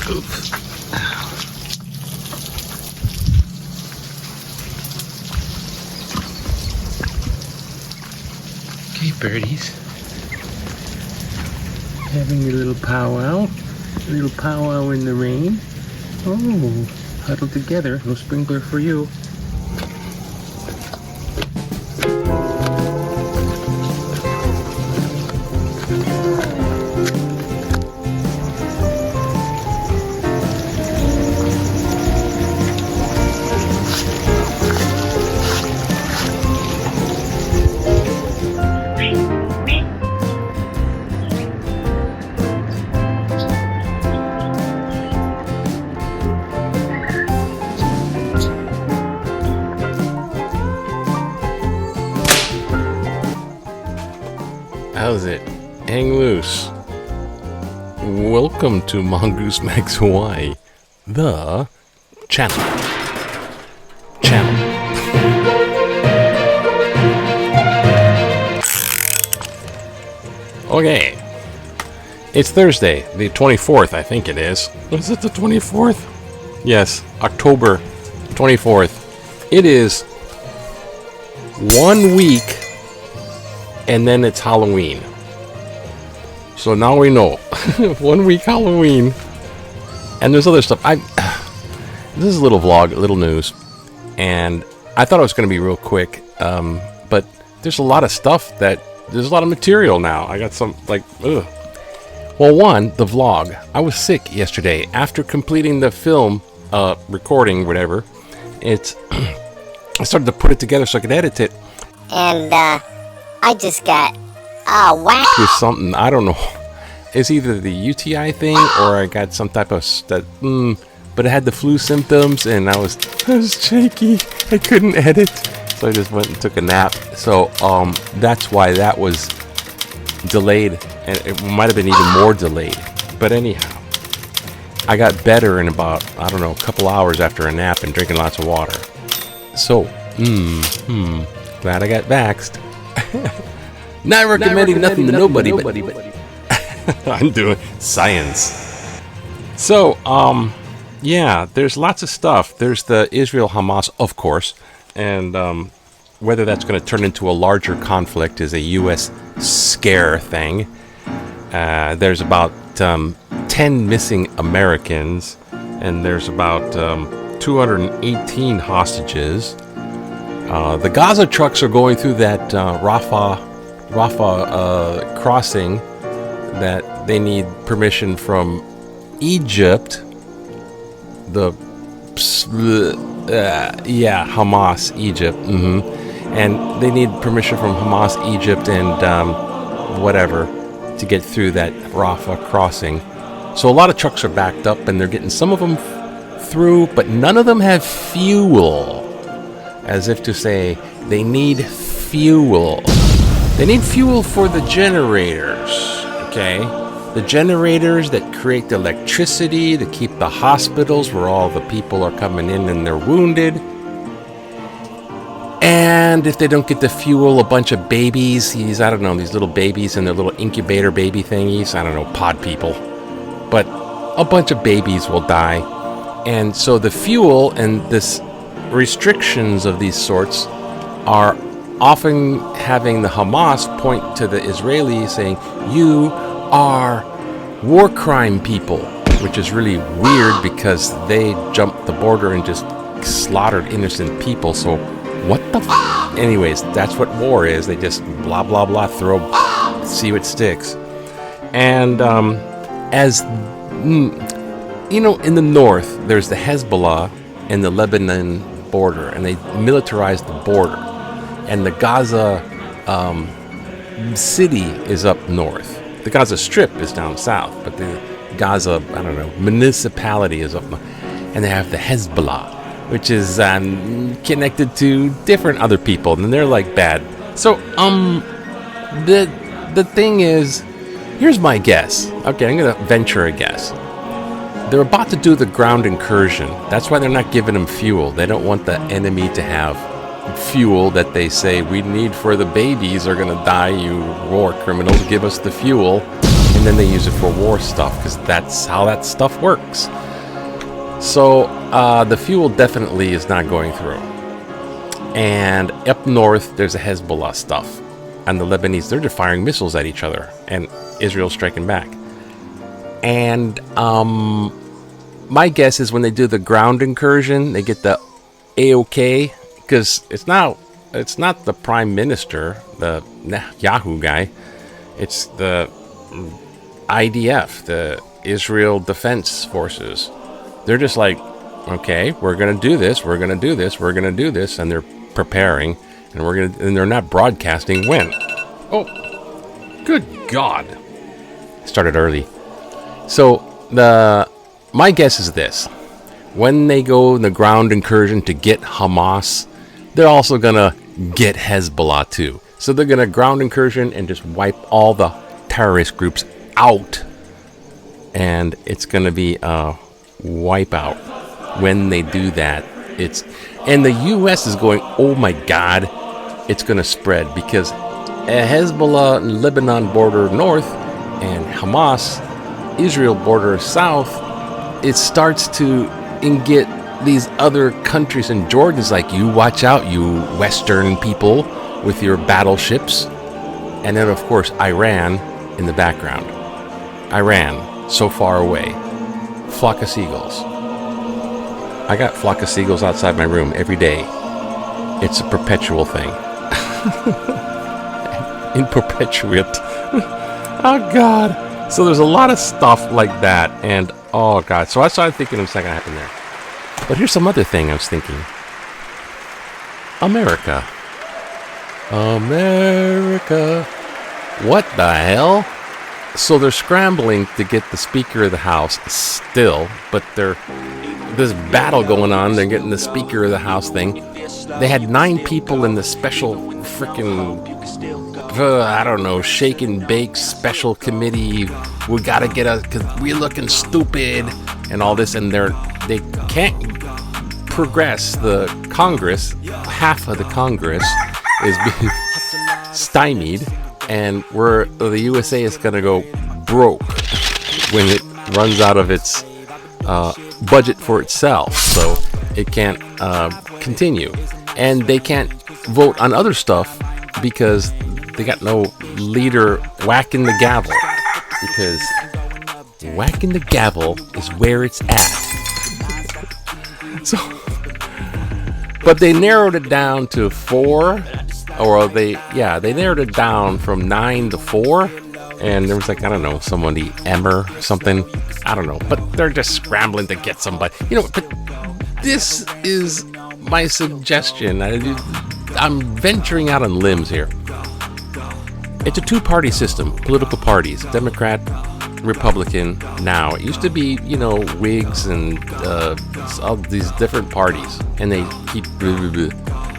Oops. Okay, birdies. Having a little powwow. A little powwow in the rain. Oh, huddled together. No sprinkler for you. How's it? Hang loose. Welcome to Mongoose Max Hawaii, the channel. Okay. It's Thursday, the 24th, I think it is. Is it the 24th? Yes, October 24th. It is 1 week and then it's Halloween. So now we know. 1 week Halloween. And there's other stuff. This is a little vlog, a little news. And I thought it was going to be real quick. But there's a lot of stuff there's a lot of material now. I got some, ugh. Well, one, the vlog. I was sick yesterday. After completing the film, recording, whatever, I started to put it together so I could edit it. And, I just got whacked with something. I don't know. It's either the UTI thing or I got some type of but it had the flu symptoms and I was shaky. I couldn't edit, so I just went and took a nap. So that's why that was delayed, and it might have been even more delayed. But anyhow, I got better in about, I don't know, a couple hours after a nap and drinking lots of water. So glad I got vaxxed. Not recommending nothing to nobody, but I'm doing science. So, yeah, there's lots of stuff. There's the Israel-Hamas, of course, and whether that's going to turn into a larger conflict is a U.S. scare thing. There's about 10 missing Americans, and there's about 218 hostages. The Gaza trucks are going through that rafah crossing that they need permission from Egypt. Hamas, Egypt, and they need permission from Hamas, Egypt, and whatever to get through that Rafah crossing. So a lot of trucks are backed up, and they're getting some of them through, but none of them have fuel. As if to say, they need fuel. They need fuel for the generators, okay? The generators that create the electricity to keep the hospitals where all the people are coming in and they're wounded. And if they don't get the fuel, a bunch of babies, these little babies and their little incubator baby thingies, I don't know, pod people. But a bunch of babies will die. And so the fuel and this restrictions of these sorts are often having the Hamas point to the Israelis saying, you are war crime people, which is really weird because they jumped the border and just slaughtered innocent people. So what the anyways, that's what war is. They just blah blah blah, see what sticks. And as you know, in the north there's the Hezbollah and the Lebanon border, and they militarized the border, and the Gaza city is up north. The Gaza Strip is down south, but the Gaza, municipality is up north. And they have the Hezbollah, which is connected to different other people, and they're like bad. So the thing is, here's my guess. Okay, I'm gonna venture a guess. They're about to do the ground incursion. That's why they're not giving them fuel. They don't want the enemy to have fuel that they say we need for the babies are gonna die, you war criminals. Give us the fuel, and then they use it for war stuff because that's how that stuff works. So the fuel definitely is not going through. And up north, there's a Hezbollah stuff. And the Lebanese, they're just firing missiles at each other. And Israel's striking back. And my guess is when they do the ground incursion, they get the AOK. Because it's not the prime minister, the Yahoo guy. It's the IDF, the Israel Defense Forces. They're just like, okay, we're gonna do this, we're gonna do this, we're gonna do this, and they're preparing, and they're not broadcasting when. Oh, good God! Started early. So my guess is this: when they go in the ground incursion to get Hamas, they're also gonna get Hezbollah too. So they're gonna ground incursion and just wipe all the terrorist groups out, and it's gonna be a wipeout when they do that. And the U.S. is going, oh my God, it's going to spread because Hezbollah and Lebanon border north and Hamas, Israel border south, it starts to get these other countries, and Jordan's like, you watch out, you Western people with your battleships. And then, of course, Iran in the background. Iran, so far away. Flock of seagulls. I got flock of seagulls outside my room every day. It's a perpetual thing. In perpetuate. Oh God. So there's a lot of stuff like that, and oh God. So I started thinking what's going to happen there. But here's some other thing I was thinking. America. What the hell? So they're scrambling to get the Speaker of the House still, but there's battle going on. They're getting the Speaker of the House thing. They had 9 people in the special freaking, I don't know, shake and bake special committee. We gotta get because we're looking stupid and all this, and they can't progress. The Congress, half of the Congress is being stymied. And the USA is going to go broke when it runs out of its budget for itself. So it can't continue. And they can't vote on other stuff because they got no leader whacking the gavel. Because whacking the gavel is where it's at. So, but they narrowed it down to 4. Or they narrowed it down from 9 to 4, and there was like, I don't know, somebody, Emmer, something, I don't know, but they're just scrambling to get somebody, but this is my suggestion. I'm venturing out on limbs here. It's a 2-party system, political parties, Democrat, Republican now. It used to be, Whigs and all these different parties, and they keep...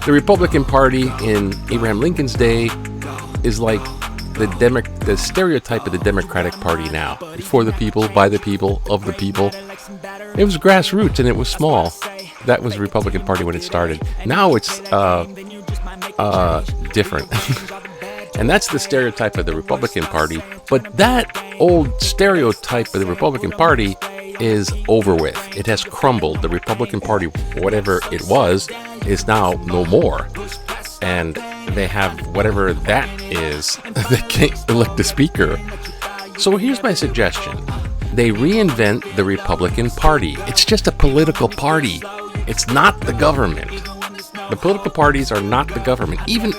The Republican Party in Abraham Lincoln's day is like the stereotype of the Democratic Party now. For the people, by the people, of the people. It was grassroots and it was small. That was the Republican Party when it started. Now it's different. And that's the stereotype of the Republican Party. But that old stereotype of the Republican Party is over with. It has crumbled. The Republican Party, whatever it was, is now no more. And they have whatever that is. They can't elect a speaker. So here's my suggestion. They reinvent the Republican Party. It's just a political party. It's not the government. The political parties are not the government. Even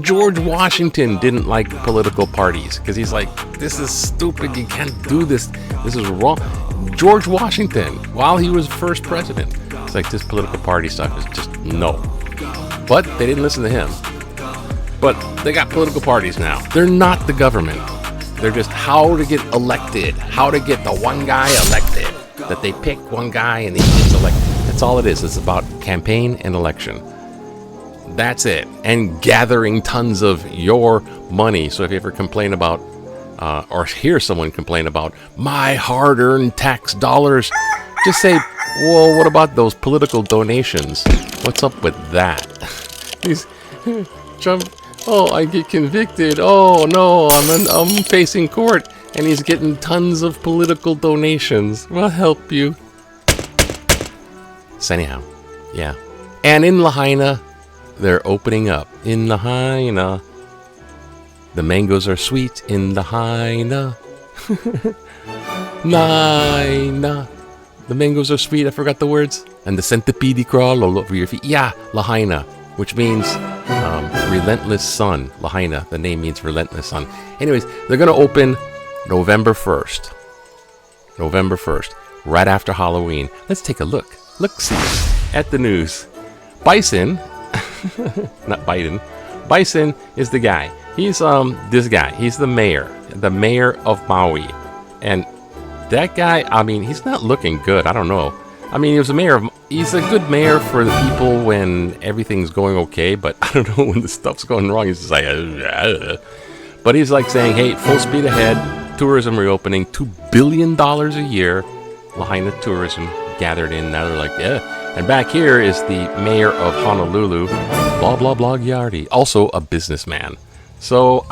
George Washington didn't like political parties because he's like, this is stupid. You can't do this. This is wrong. George Washington, while he was first president, it's like this political party stuff is just no. But they didn't listen to him. But they got political parties now. They're not the government. They're just how to get elected, how to get the one guy elected. That they pick one guy and he gets elected. That's all it is. It's about campaign and election. That's it. And gathering tons of your money. So if you ever complain about, or hear someone complain about my hard-earned tax dollars, just say, well, what about those political donations? What's up with that? These Trump, oh, I get convicted. Oh no, I'm facing court, and he's getting tons of political donations. We'll help you. So anyhow, yeah. And in Lahaina, they're opening up. In Lahaina, the mangoes are sweet in Lahaina. Lahaina. The mangoes are sweet. I forgot the words. And the centipede crawl all over your feet. Yeah, Lahaina, which means relentless sun. Lahaina, the name means relentless sun. Anyways, they're going to open November 1st. November 1st, right after Halloween. Let's take a look. Look-see at the news. Bison, not Biden. Bison is the guy. He's this guy. He's the mayor of Maui. And that guy, I mean, he's not looking good. I don't know. I mean, he's a good mayor for the people when everything's going okay, but I don't know when the stuff's going wrong. He's just like, but he's like saying, hey, full speed ahead, tourism reopening, $2 billion a year. Lahaina tourism gathered in. Now they're like, yeah. And back here is the mayor of Honolulu, blah, blah, blah, Yardi, also a businessman. So,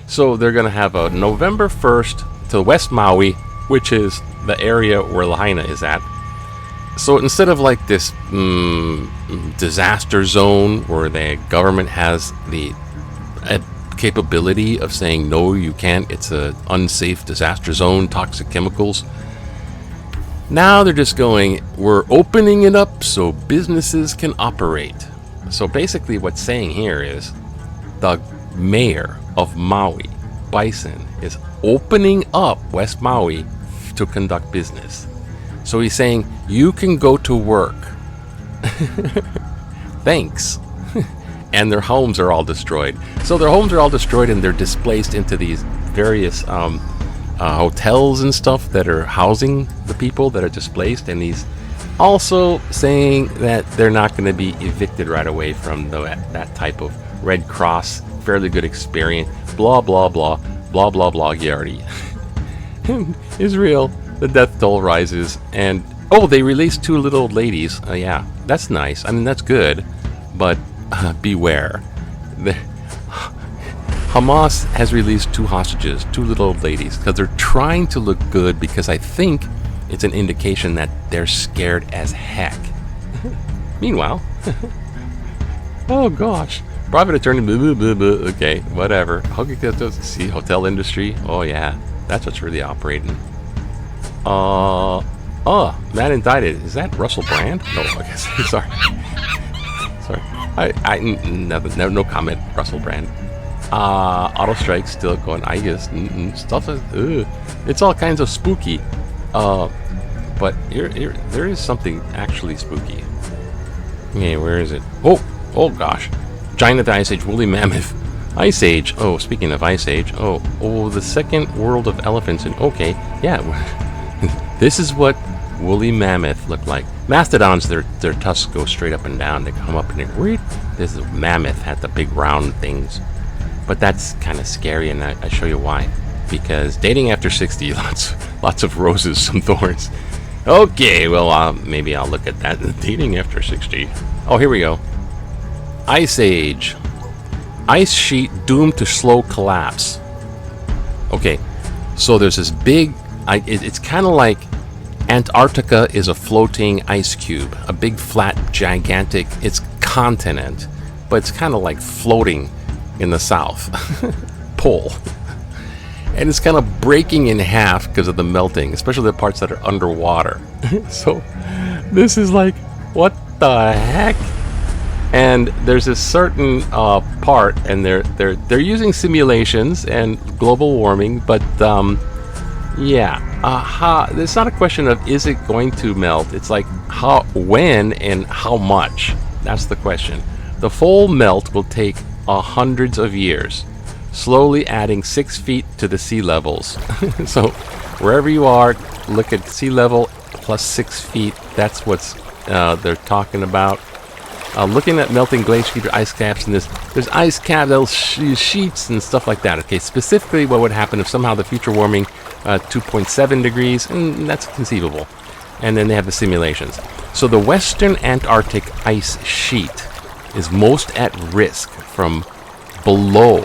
So they're going to have a November 1st to West Maui, which is the area where Lahaina is at. So instead of like this disaster zone where the government has the capability of saying, no, you can't, it's an unsafe disaster zone, toxic chemicals. Now they're just going, we're opening it up so businesses can operate. So basically what's saying here is the mayor of Maui, Bison, is opening up West Maui to conduct business. So he's saying, you can go to work. Thanks. And their homes are all destroyed. So their homes are all destroyed and they're displaced into these various hotels and stuff that are housing the people that are displaced. And he's also saying that they're not going to be evicted right away from that type of Red Cross, fairly good experience, blah, blah, blah, blah, blah, blah, Yardi. Israel, the death toll rises, and oh, they released 2 little ladies. Yeah, that's nice. I mean, that's good, but beware. Hamas has released 2 hostages, 2 little ladies, because they're trying to look good, because I think it's an indication that they're scared as heck. Meanwhile, oh gosh, private attorney, blah, blah, blah, blah. Okay, whatever. See, hotel industry. Oh yeah, that's what's really operating. Man indicted. Is that Russell Brand? No, I guess. Sorry. No comment. Russell Brand. Auto strike still going. I guess stuff is. It's all kinds of spooky. But there is something actually spooky. Okay, where is it? Oh gosh. Giant of the Ice Age, woolly mammoth. Ice Age. Oh, speaking of Ice Age. Oh, the second world of elephants. Okay, yeah. This is what woolly mammoth look like. Mastodons, their tusks go straight up and down. They come up and they. This is mammoth had the big round things. But that's kind of scary, and I show you why. Because dating after 60, lots of roses, some thorns. Okay, well, maybe I'll look at that. Dating after 60. Oh, here we go. Ice Age. Ice sheet doomed to slow collapse. Okay, so there's this big... it's kind of like Antarctica is a floating ice cube. A big, flat, gigantic... It's continent, but it's kind of like floating in the south pole. And it's kind of breaking in half because of the melting, especially the parts that are underwater. So this is like, what the heck? And there's this certain part, and they're using simulations and global warming, but yeah, it's not a question of is it going to melt. It's like how, when, and how much. That's the question. The full melt will take hundreds of years, slowly adding 6 feet to the sea levels. So wherever you are, look at sea level plus 6 feet. That's what's they're talking about. Looking at melting glacier ice caps, and there's ice caps, sheets and stuff like that. Okay, specifically what would happen if somehow the future warming 2.7 degrees, and that's conceivable. And then they have the simulations. So the western Antarctic ice sheet is most at risk from below,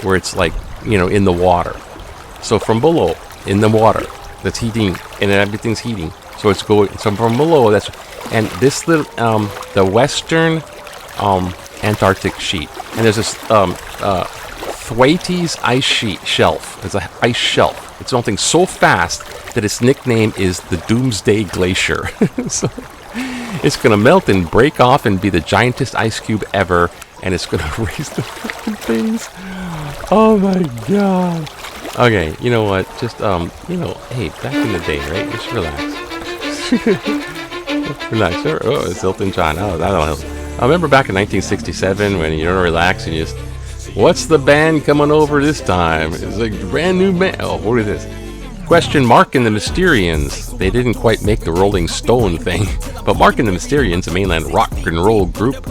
where it's like, in the water. So from below, in the water, that's heating, and everything's heating. So it's going, so from below, and this little, the western Antarctic sheet, and there's this Thwaites ice shelf. It's an ice shelf. It's melting so fast that its nickname is the DoomsDay Glacier. So it's going to melt and break off and be the giantest ice cube ever, and it's going to raise the freaking things. Oh my god. Okay, you know what? Just, hey, back in the day, right? Just relax. Relax. Oh, it's Elton John. Oh, that'll help. I remember back in 1967 when you don't relax and you just, what's the band coming over this time? It's like a brand new band. Oh, what is this? Question Mark and the Mysterians. They didn't quite make the Rolling Stone thing, but Mark and the Mysterians, a mainland rock and roll group,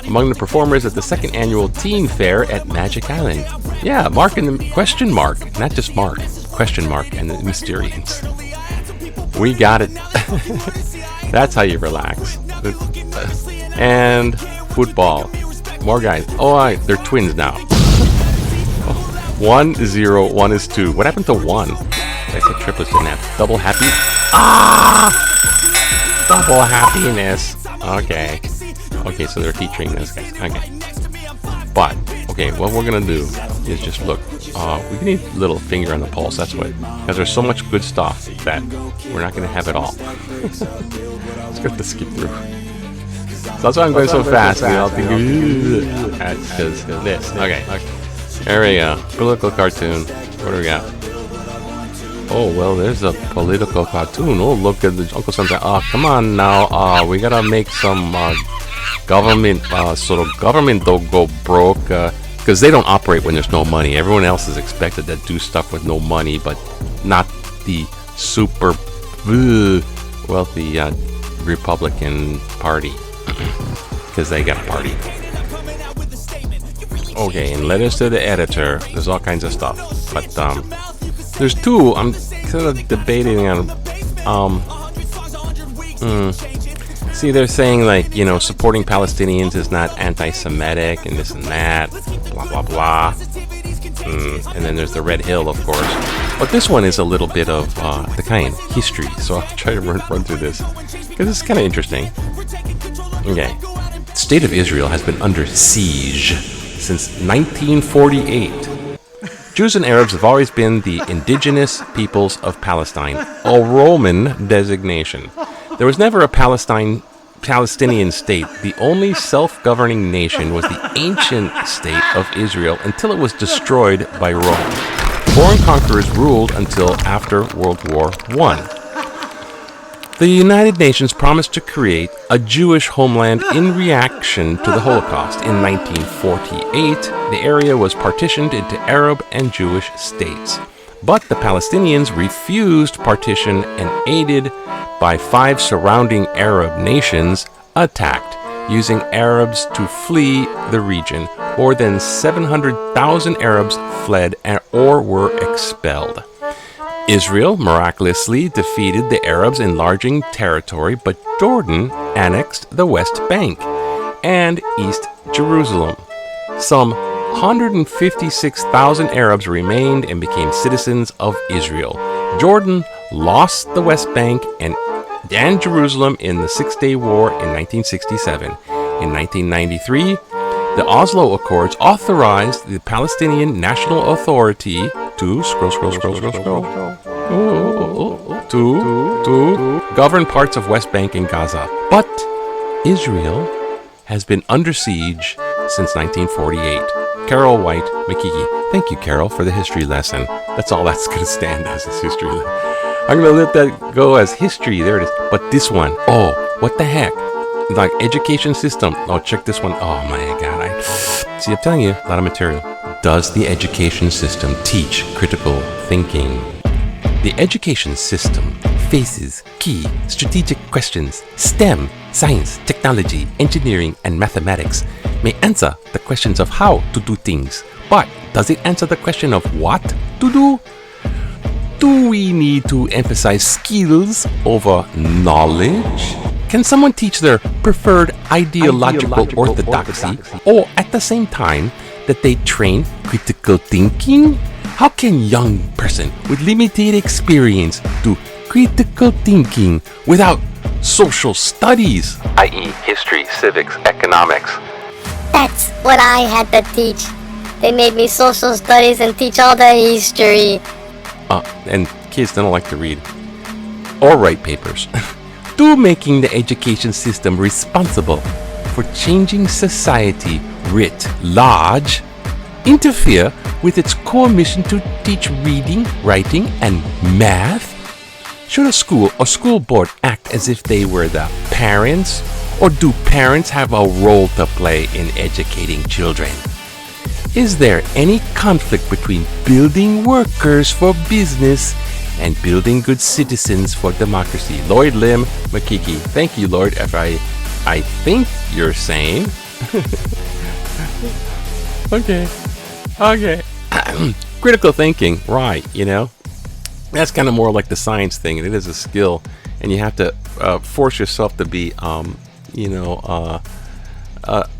among the performers at the second annual Teen Fair at Magic Island. Yeah, Mark and the question Mark, not just Mark. Question Mark and the Mysterians. We got it. That's how you relax. And football. More guys. Oh, they're twins now. 1 is 0, 1 is 2. What happened to 1? I said triplets didn't have double happy. Double happiness. Okay. Okay, so they're featuring this, guys. Okay. But, okay, what we're going to do is just look. We need a little finger on the pulse, that's what. Because there's so much good stuff that we're not going to have it all. Let's get to skip through. So that's why I'm going so fast. I'll think, that's because this. Okay. There we go. Political cartoon. What do we got? Oh, well, there's a political cartoon. Oh, look at the Uncle Sam's. Come on now. We gotta make some government, sort of government don't go broke. Because they don't operate when there's no money. Everyone else is expected to do stuff with no money, but not the super wealthy Republican Party. Because they got a party. Okay, and letters to the editor. There's all kinds of stuff. But, there's two I'm kind of debating on. See, they're saying, like, supporting Palestinians is not anti-Semitic and this and that, blah, blah, blah. And then there's the Red Hill, of course. But this one is a little bit of the kind history, so I'll try to run through this because it's kind of interesting. Okay. The state of Israel has been under siege since 1948. Jews and Arabs have always been the indigenous peoples of Palestine, a Roman designation. There was never a Palestinian state. The only self-governing nation was the ancient state of Israel until it was destroyed by Rome. Foreign conquerors ruled until after World War I. The United Nations promised to create a Jewish homeland in reaction to the Holocaust. In 1948, the area was partitioned into Arab and Jewish states. But the Palestinians refused partition and, aided by 5 surrounding Arab nations, attacked, using Arabs to flee the region. More than 700,000 Arabs fled or were expelled. Israel miraculously defeated the Arabs, enlarging territory, but Jordan annexed the West Bank and East Jerusalem. Some 156,000 Arabs remained and became citizens of Israel. Jordan lost the West Bank and Jerusalem in the Six-Day War in 1967. In 1993, the Oslo Accords authorized the Palestinian National Authority to govern parts of West Bank and Gaza. But Israel has been under siege since 1948. Carol White McKee. Thank you, Carol, for the history lesson. That's all that's going to stand as is history. I'm going to let that go as history. There it is. But this one, oh, what the heck? Like education system. Oh, check this one. Oh my God. See, I'm telling you, a lot of material. Does the education system teach critical thinking? The education system faces key strategic questions. STEM science, technology, engineering, and mathematics may answer the questions of how to do things, but does it answer the question of what to do? Do we need to emphasize skills over knowledge? Can someone teach their preferred ideological orthodoxy, or at the same time that they train critical thinking? How can young person with limited experience do critical thinking without social studies, i.e. history, civics, economics? That's what I had to teach. They made me social studies and teach all the history. And kids don't like to read or write papers. Do making the education system responsible for changing society writ large interfere with its core mission to teach reading, writing, and math? Should a school or school board act as if they were the parents, or do parents have a role to play in educating children? Is there any conflict between building workers for business and building good citizens for democracy? Lloyd Lim Makiki. Thank you, Lord. If I think you're saying. Okay. Critical thinking, right, you know? That's kind of more like the science thing, and it is a skill, and you have to force yourself to be,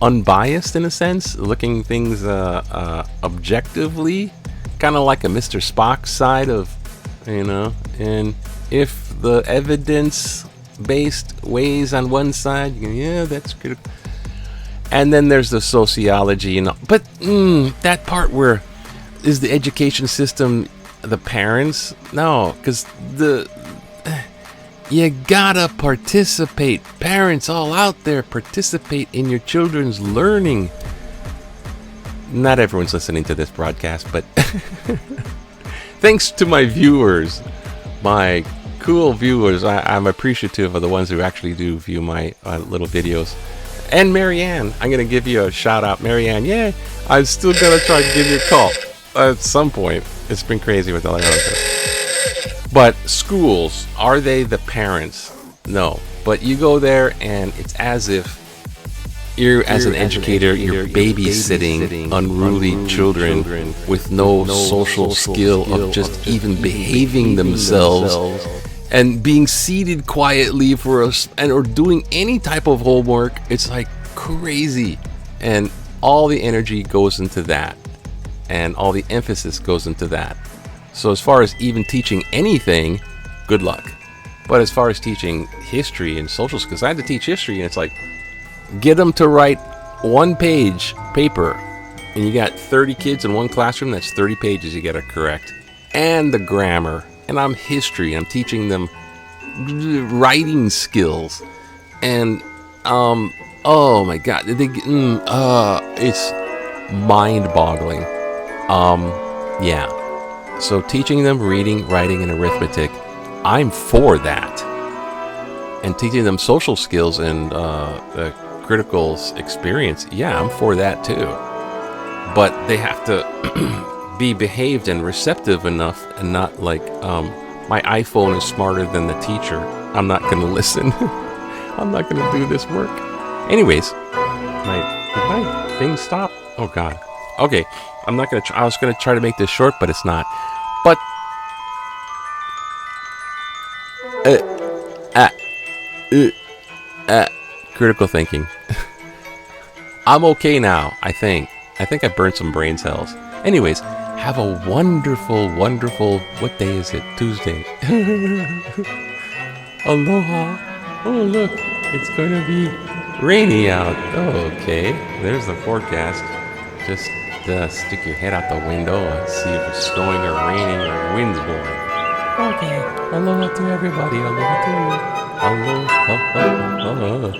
unbiased in a sense, looking things objectively, kind of like a Mr. Spock side of, and if the evidence-based weighs on one side, you go, yeah, that's critical. And then there's the sociology, but that part where is the education system the parents? No, because you gotta participate. Parents all out there, participate in your children's learning. Not everyone's listening to this broadcast, but thanks to my viewers, my cool viewers. I'm appreciative of the ones who actually do view my little videos. And Marianne, I'm gonna give you a shout out. Marianne, yeah, I'm still gonna try to give you a call at some point. It's been crazy with all the other. But schools, are they the parents? No. But you go there and it's as if you're as an educator, you're babysitting unruly children with no social skill of just even behaving themselves and being seated quietly for us or doing any type of homework. It's like crazy. And all the energy goes into that. And all the emphasis goes into that. So as far as even teaching anything, good luck. But as far as teaching history and social skills, I had to teach history, and it's like, get them to write one page paper, and you got 30 kids in one classroom, that's 30 pages you got to correct. And the grammar. And I'm history, I'm teaching them writing skills. And, oh my God, it's mind-boggling. Yeah. So teaching them reading, writing, and arithmetic, I'm for that. And teaching them social skills and critical experience, yeah, I'm for that too. But they have to be behaved and receptive enough, and not like, my iPhone is smarter than the teacher, I'm not going to listen. I'm not going to do this work. Anyways, did my thing stop? Oh God. Okay, I'm not going to I was going to try to make this short, but it's not. But critical thinking. I'm okay now, I think. I think I burned some brain cells. Anyways, have a wonderful, what day is it? Tuesday. Aloha. Oh, look, it's going to be rainy out. Oh, okay, there's the forecast. Just stick your head out the window and see if it's snowing or raining or wind's blowing. Okay, aloha to everybody. Aloha to you. Aloha.